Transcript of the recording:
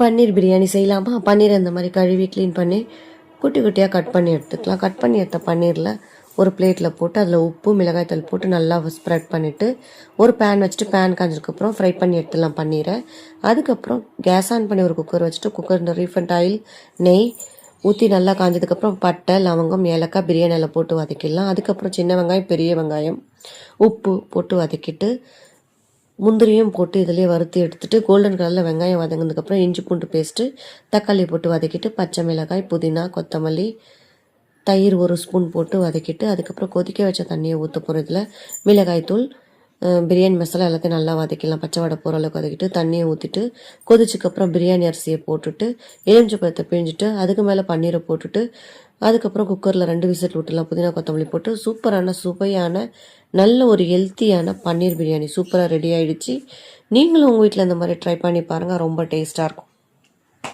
பன்னீர் பிரியாணி செய்யலாமா? பன்னீர் அந்த மாதிரி கழுவி க்ளீன் பண்ணி குட்டி குட்டியாக கட் பண்ணி எடுத்துக்கலாம். கட் பண்ணி எடுத்த பன்னீரில் ஒரு பிளேட்டில் போட்டு அதில் உப்பு மிளகாய்த்தூள் போட்டு நல்லா ஸ்ப்ரெட் பண்ணிவிட்டு ஒரு பேன் வச்சுட்டு பேன் காஞ்சதுக்கப்புறம் ஃப்ரை பண்ணி எடுத்துடலாம் பன்னீரை. அதுக்கப்புறம் கேஸ் ஆன் பண்ணி ஒரு குக்கர் வச்சுட்டு குக்கர் ரீஃபண்ட் ஆயில் நெய் ஊற்றி நல்லா காஞ்சதுக்கப்புறம் பட்டை லவங்கம் ஏலக்காய் பிரியாணி எல்லாம் போட்டு வதக்கிடலாம். அதுக்கப்புறம் சின்ன வெங்காயம் பெரிய வெங்காயம் உப்பு போட்டு வதக்கிட்டு முந்திரியும் போட்டு இதிலே வறுத்து எடுத்துகிட்டு கோல்டன் கலரில் வெங்காயம் வதங்கினதுக்கப்புறம் இஞ்சி பூண்டு பேஸ்ட்டு தக்காளி போட்டு வதக்கிட்டு பச்சை மிளகாய் புதினா கொத்தமல்லி தயிர் ஒரு ஸ்பூன் போட்டு வதக்கிட்டு அதுக்கப்புறம் கொதிக்க வச்ச தண்ணியை ஊற்ற போகிற இதில் மிளகாய்த்தூள் பிரியாணி மசாலா எல்லாத்தையும் நல்லா வதக்கிடலாம். பச்சை வடை போகிற அளவுக்கு வதக்கிட்டு தண்ணியை ஊற்றிட்டு கொதிச்சதுக்கப்புறம் பிரியாணி அரிசியை போட்டுட்டு எலுமிச்சை பழத்தை பிழிஞ்சிட்டு அதுக்கு மேலே பன்னீரை போட்டுட்டு அதுக்கப்புறம் குக்கரில் 2 விசில் விட்டுலாம். புதினா கொத்தமல்லி போட்டு சூப்பரான சுவையான நல்ல ஒரு ஹெல்த்தியான பன்னீர் பிரியாணி சூப்பராக ரெடி ஆகிடுச்சு. நீங்களும் உங்கள் வீட்டில் இந்த மாதிரி ட்ரை பண்ணி பாருங்கள், ரொம்ப டேஸ்ட்டாக இருக்கும்.